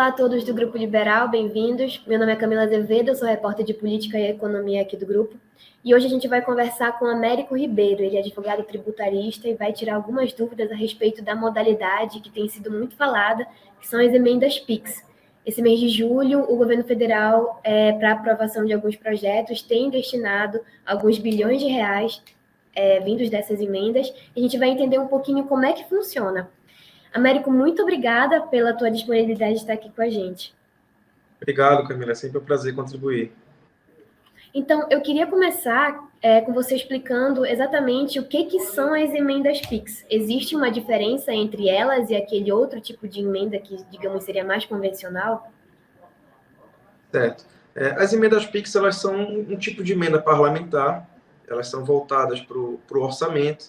Olá a todos do Grupo Liberal, bem-vindos. Meu nome é Camila Azevedo, eu sou repórter de Política e Economia aqui do grupo. E hoje a gente vai conversar com Américo Ribeiro, ele é advogado tributarista e vai tirar algumas dúvidas a respeito da modalidade que tem sido muito falada, que são as emendas PIX. Esse mês de julho, o governo federal, para aprovação de alguns projetos, tem destinado alguns bilhões de reais vindos dessas emendas. E a gente vai entender um pouquinho como é que funciona. Américo, muito obrigada pela tua disponibilidade de estar aqui com a gente. Obrigado, Camila. É sempre um prazer contribuir. Então, eu queria começar com você explicando exatamente o que são as emendas PIX. Existe uma diferença entre elas e aquele outro tipo de emenda que, digamos, seria mais convencional? Certo. As emendas PIX, elas são um tipo de emenda parlamentar, elas são voltadas para o orçamento.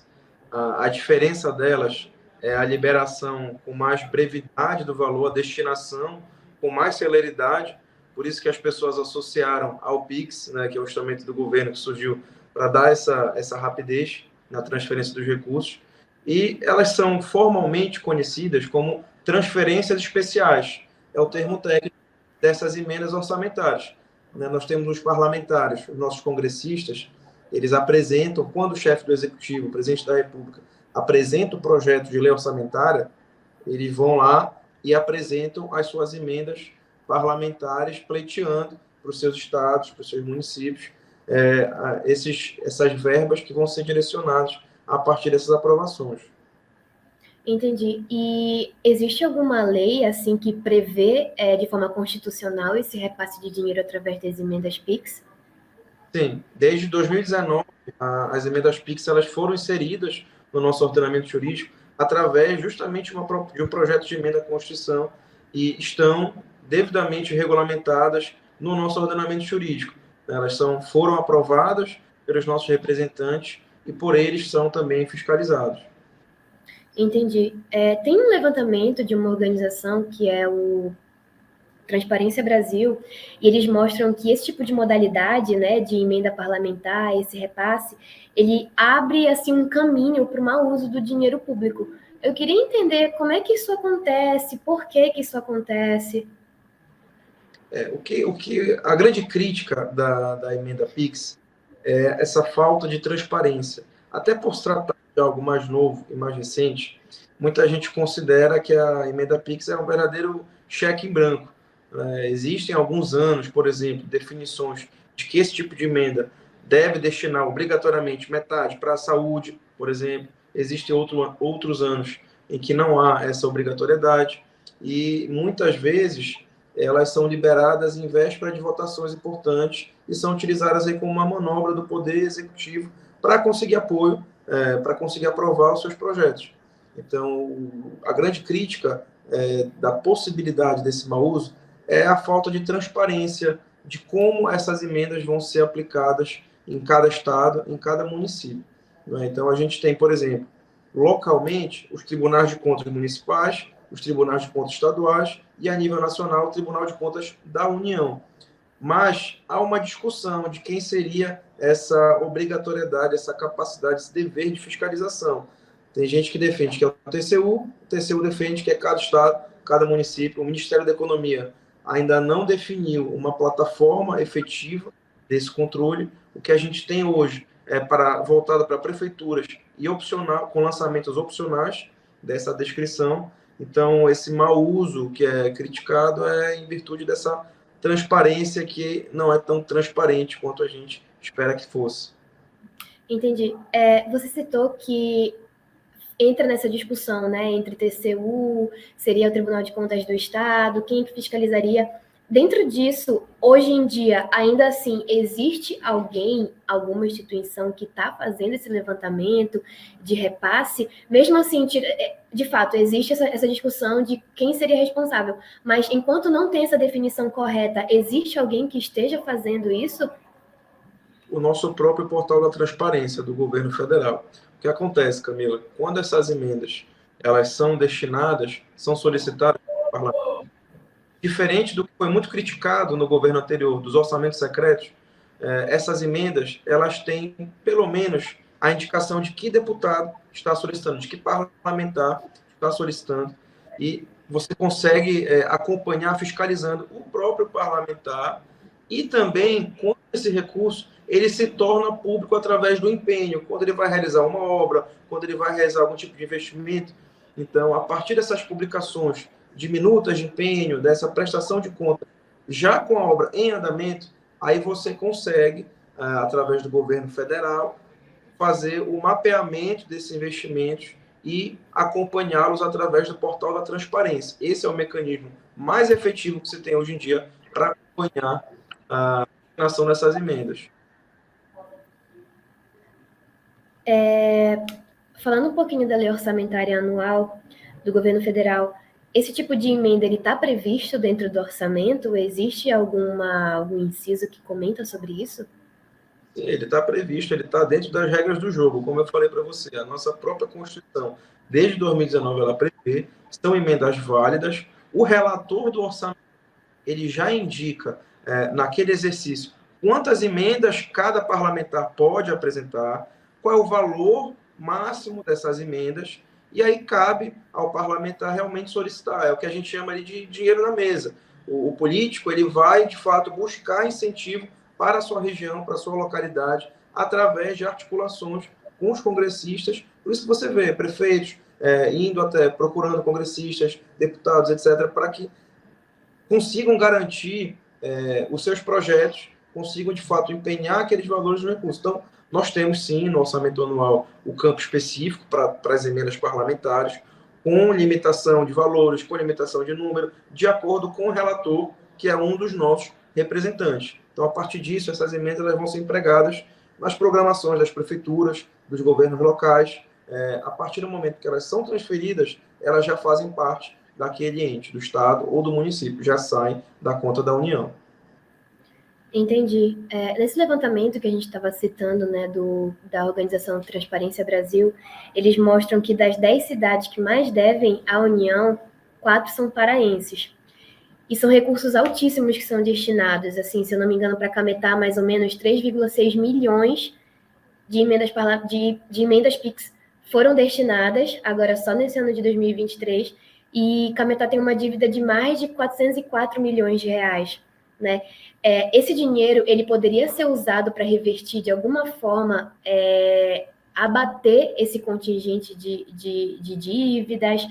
A diferença delas é a liberação com mais brevidade do valor, a destinação com mais celeridade, por isso que as pessoas associaram ao PIX, né, que é o instrumento do governo que surgiu para dar essa rapidez na transferência dos recursos, e elas são formalmente conhecidas como transferências especiais, é o termo técnico dessas emendas orçamentárias. Nós temos os parlamentares, os nossos congressistas, eles apresentam, quando o chefe do executivo, o presidente da República, apresenta o projeto de lei orçamentária, eles vão lá e apresentam as suas emendas parlamentares, pleiteando para os seus estados, para os seus municípios, essas verbas que vão ser direcionadas a partir dessas aprovações. Entendi. E existe alguma lei assim que prevê de forma constitucional esse repasse de dinheiro através das emendas PIX? Sim, desde 2019, as emendas PIX elas foram inseridas no nosso ordenamento jurídico através justamente de um projeto de emenda à Constituição e estão devidamente regulamentadas no nosso ordenamento jurídico. Elas foram aprovadas pelos nossos representantes e por eles são também fiscalizados. Entendi. Tem um levantamento de uma organização que é o Transparência Brasil, e eles mostram que esse tipo de modalidade, né, de emenda parlamentar, esse repasse, ele abre assim um caminho para o mau uso do dinheiro público. Eu queria entender como é que isso acontece, por que isso acontece. A grande crítica da emenda PIX é essa falta de transparência. Até por se tratar de algo mais novo e mais recente, muita gente considera que a emenda PIX é um verdadeiro cheque em branco. Existem alguns anos, por exemplo, definições de que esse tipo de emenda deve destinar obrigatoriamente metade para a saúde, por exemplo. Existem outros anos em que não há essa obrigatoriedade e muitas vezes elas são liberadas em véspera de votações importantes e são utilizadas aí como uma manobra do Poder Executivo para conseguir apoio, para conseguir aprovar os seus projetos. Então, a grande crítica da possibilidade desse mau uso é a falta de transparência de como essas emendas vão ser aplicadas em cada estado, em cada município. Então, a gente tem, por exemplo, localmente, os tribunais de contas municipais, os tribunais de contas estaduais e, a nível nacional, o Tribunal de Contas da União. Mas há uma discussão de quem seria essa obrigatoriedade, essa capacidade, esse dever de fiscalização. Tem gente que defende que é o TCU defende que é cada estado, cada município. O Ministério da Economia ainda não definiu uma plataforma efetiva desse controle. O que a gente tem hoje é voltado para prefeituras e opcional, com lançamentos opcionais dessa descrição. Então, esse mau uso que é criticado é em virtude dessa transparência que não é tão transparente quanto a gente espera que fosse. Entendi. Você citou que entra nessa discussão, né, entre TCU, seria o Tribunal de Contas do Estado, quem que fiscalizaria. Dentro disso, hoje em dia, ainda assim, existe alguém, alguma instituição que está fazendo esse levantamento de repasse? Mesmo assim, de fato, existe essa discussão de quem seria responsável, mas enquanto não tem essa definição correta, existe alguém que esteja fazendo isso? O nosso próprio portal da transparência do governo federal. O que acontece, Camila? Quando essas emendas elas são destinadas, são solicitadas pelo parlamento, diferente do que foi muito criticado no governo anterior, dos orçamentos secretos, essas emendas elas têm, pelo menos, a indicação de que deputado está solicitando, de que parlamentar está solicitando, e você consegue acompanhar fiscalizando o próprio parlamentar e também, quando esse recurso ele se torna público através do empenho, quando ele vai realizar uma obra, quando ele vai realizar algum tipo de investimento. Então, a partir dessas publicações de minutas de empenho, dessa prestação de conta, já com a obra em andamento, aí você consegue, através do governo federal, fazer o mapeamento desses investimentos e acompanhá-los através do portal da transparência. Esse é o mecanismo mais efetivo que se tem hoje em dia para acompanhar a ação dessas emendas. Falando um pouquinho da lei orçamentária anual do governo federal, esse tipo de emenda está previsto dentro do orçamento? Existe algum inciso que comenta sobre isso? Sim, ele está previsto, ele está dentro das regras do jogo, como eu falei para você. A nossa própria Constituição, desde 2019, ela prevê, são emendas válidas. O relator do orçamento, ele já indica, naquele exercício, quantas emendas cada parlamentar pode apresentar, qual é o valor máximo dessas emendas, e aí cabe ao parlamentar realmente solicitar. É o que a gente chama ali de dinheiro na mesa. O político, ele vai, de fato, buscar incentivo para a sua região, para a sua localidade, através de articulações com os congressistas. Por isso que você vê prefeitos indo até, procurando congressistas, deputados, etc., para que consigam garantir os seus projetos, consigam, de fato, empenhar aqueles valores no recurso. Então, nós temos, sim, no orçamento anual, o campo específico para as emendas parlamentares, com limitação de valores, com limitação de número, de acordo com o relator, que é um dos nossos representantes. Então, a partir disso, essas emendas elas vão ser empregadas nas programações das prefeituras, dos governos locais. A partir do momento que elas são transferidas, elas já fazem parte daquele ente, do Estado ou do município, já saem da conta da União. Entendi. Nesse levantamento que a gente estava citando, né, da organização Transparência Brasil, eles mostram que das 10 cidades que mais devem à União, 4 são paraenses. E são recursos altíssimos que são destinados, assim, se eu não me engano, para Cametá, mais ou menos 3,6 milhões de emendas PIX foram destinadas, agora só nesse ano de 2023, e Cametá tem uma dívida de mais de 404 milhões de reais, né? Esse dinheiro, ele poderia ser usado para revertir, de alguma forma, abater esse contingente de dívidas,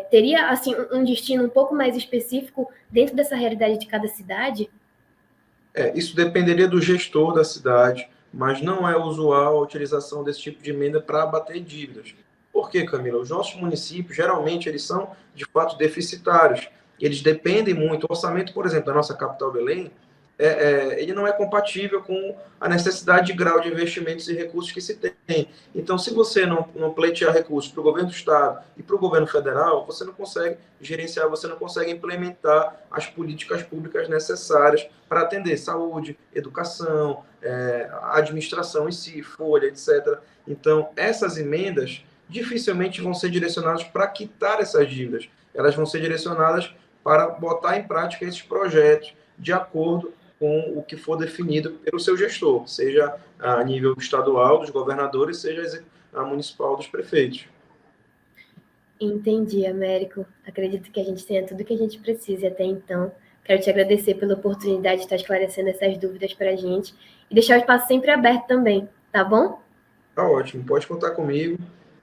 teria, assim, um destino um pouco mais específico dentro dessa realidade de cada cidade? Isso dependeria do gestor da cidade, mas não é usual a utilização desse tipo de emenda para abater dívidas. Por quê, Camila? Os nossos municípios, geralmente, eles são, de fato, deficitários. Eles dependem muito. O orçamento, por exemplo, da nossa capital Belém, ele não é compatível com a necessidade de grau de investimentos e recursos que se tem. Então, se você não pleitear recursos para o governo do Estado e para o governo federal, você não consegue gerenciar, você não consegue implementar as políticas públicas necessárias para atender saúde, educação, administração em si, folha, etc. Então, essas emendas dificilmente vão ser direcionadas para quitar essas dívidas. Elas vão ser direcionadas para botar em prática esses projetos de acordo com o que for definido pelo seu gestor, seja a nível estadual dos governadores, seja a municipal dos prefeitos. Entendi, Américo. Acredito que a gente tenha tudo que a gente precisa até então. Quero te agradecer pela oportunidade de estar esclarecendo essas dúvidas para a gente e deixar o espaço sempre aberto também, tá bom? Tá ótimo, pode contar comigo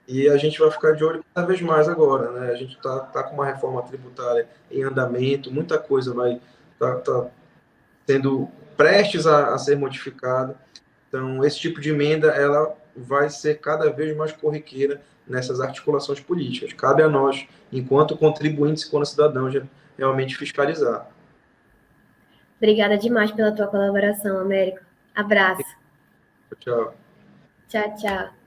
e a gente vai ficar de olho cada vez mais agora, né? A gente tá com uma reforma tributária em andamento, muita coisa vai tá sendo prestes a ser modificada. Então, esse tipo de emenda ela vai ser cada vez mais corriqueira nessas articulações políticas. Cabe a nós, enquanto contribuintes e quanto cidadãos, realmente fiscalizar. Obrigada demais pela tua colaboração, Américo. Abraço. Tchau. Tchau, tchau.